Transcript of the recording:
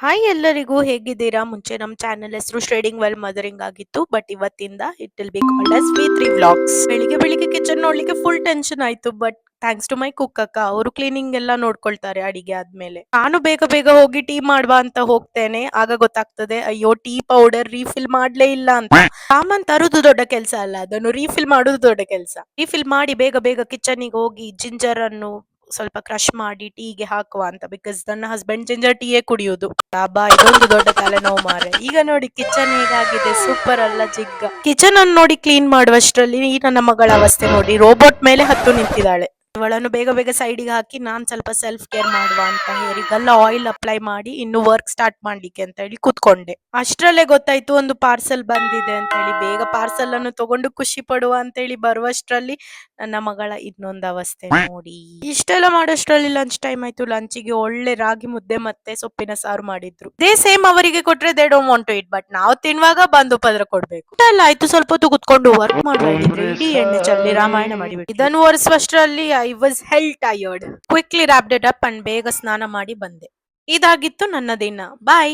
Hi ಎಲ್ಲರಿಗೂ ಹೇಗಿದ್ದೀರಾ? ಮುಂಚೆ ನಮ್ಮ ಚಾನೆಲ್ ಹೆಸರು ಶ್ರೇಡಿಂಗ್ ವೆಲ್ ಮದರಿಂಗ್ ಆಗಿತ್ತು. ಬಟ್ ಇವತ್ತಿಂದ it will be called as ವಿ3 ವ್ಲಾಗ್ಸ್. ಬೆಳಿಗ್ಗೆ ಬೆಳಿಗ್ಗೆ ಕಿಚನ್ ನೋಡ್ಲಿಕ್ಕೆ ಫುಲ್ ಟೆನ್ಷನ್ ಆಯ್ತು. But thanks to my cook ಅಕ್ಕ, ಅವರು ಕ್ಲೀನಿಂಗ್ ಎಲ್ಲ ನೋಡ್ಕೊಳ್ತಾರೆ ಅಡಿಗೆ ಆದ್ಮೇಲೆ. ನಾನು ಬೇಗ ಬೇಗ ಹೋಗಿ ಟೀ ಮಾಡುವ ಅಂತ ಹೋಗ್ತೇನೆ. ಆಗ ಗೊತ್ತಾಗ್ತದೆ, ಅಯ್ಯೋ ಟೀ ಪೌಡರ್ ರೀಫಿಲ್ ಮಾಡ್ಲೇ ಇಲ್ಲ ಅಂತ. ಸಾಮಾನ್ ತರುದು ದೊಡ್ಡ ಕೆಲಸ ಅಲ್ಲ, ಅದನ್ನು ರೀಫಿಲ್ ಮಾಡುದು ದೊಡ್ಡ ಕೆಲಸ. ರೀಫಿಲ್ ಮಾಡಿ ಬೇಗ ಬೇಗ ಕಿಚನ್ನಿಗೆ ಹೋಗಿ ಜಿಂಜರ್ ಅನ್ನು ಸ್ವಲ್ಪ ಕ್ರಶ್ ಮಾಡಿ ಟೀಗೆ ಹಾಕುವ ಅಂತ. ಬಿಕಾಸ್ ನನ್ನ ಹಸ್ಬೆಂಡ್ ಜಿಂಜರ್ ಟೀಯೇ ಕುಡಿಯುವುದು. ಬಾ, ಇದೊಂದು ದೊಡ್ಡ ತಲೆನೋವು ಮಾರೆ. ಈಗ ನೋಡಿ ಕಿಚನ್ ಹೇಗಾಗಿದೆ, ಸೂಪರ್ ಅಲ್ಲ ಜಿಗ್ಗ. ಕಿಚನ್ ಅನ್ನು ನೋಡಿ ಕ್ಲೀನ್ ಮಾಡುವಷ್ಟರಲ್ಲಿ ಈ ನನ್ನ ಮಗಳ ಅವಸ್ಥೆ ನೋಡಿ, ರೋಬೋಟ್ ಮೇಲೆ ಹತ್ತು ನಿಂತಿದ್ದಾಳೆ. ಇವಳನ್ನು ಬೇಗ ಬೇಗ ಸೈಡಿಗೆ ಹಾಕಿ ನಾನ್ ಸ್ವಲ್ಪ ಸೆಲ್ಫ್ ಕೇರ್ ಮಾಡುವ ಅಂತ ಹೇರಿಗೆಲ್ಲ ಆಯಿಲ್ ಅಪ್ಲೈ ಮಾಡಿ ಇನ್ನು ವರ್ಕ್ ಸ್ಟಾರ್ಟ್ ಮಾಡ್ಲಿಕ್ಕೆ ಅಂತ ಹೇಳಿ ಕೂತ್ಕೊಂಡೆ. ಅಷ್ಟ್ರಲ್ಲೇ ಗೊತ್ತಾಯ್ತು ಒಂದು ಪಾರ್ಸೆಲ್ ಬಂದಿದೆ ಅಂತ ಹೇಳಿ. ಬೇಗ ಪಾರ್ಸೆಲ್ ಅನ್ನು ತಗೊಂಡು ಖುಷಿ ಪಡುವ ಅಂತ ಹೇಳಿ ಬರುವಷ್ಟರಲ್ಲಿ ನನ್ನ ಮಗಳ ಇನ್ನೊಂದು ಅವಸ್ಥೆ ನೋಡಿ. ಇಷ್ಟೆಲ್ಲ ಮಾಡೋಷ್ಟ್ರಲ್ಲಿ ಲಂಚ್ ಟೈಮ್ ಆಯ್ತು. ಲಂಚಿಗೆ ಒಳ್ಳೆ ರಾಗಿ ಮುದ್ದೆ ಮತ್ತೆ ಸೊಪ್ಪಿನ ಸಾರು ಮಾಡಿದ್ರು. ದೇ ಸೇಮ್ ಅವರಿಗೆ ಕೊಟ್ರೆ they don't want to it. But ನಾವು ತಿನ್ನುವಾಗ ಬಂದು ಪದ್ರ ಕೊಡ್ಬೇಕು. ಎಲ್ಲ ಆಯ್ತು, ಸ್ವಲ್ಪ ಹೊತ್ತು ಕುತ್ಕೊಂಡು ವರ್ಕ್ ಮಾಡುವ ಹೇಳಿದ್ರೆ ಇಡೀ ಎಣ್ಣೆ ಚಲ್ಲಿ ರಾಮಾಯಣ ಮಾಡಿಬಿಟ್ಟು ಇದನ್ನು ಒರೆಸುವಷ್ಟರಲ್ಲಿ I was hell tired. Quickly wrapped it up and ಬೇಗ ಸ್ನಾನ ಮಾಡಿ ಬಂದೆ. ಇದಾಗಿತ್ತು ನನ್ನ ದಿನ. ಬಾಯ್.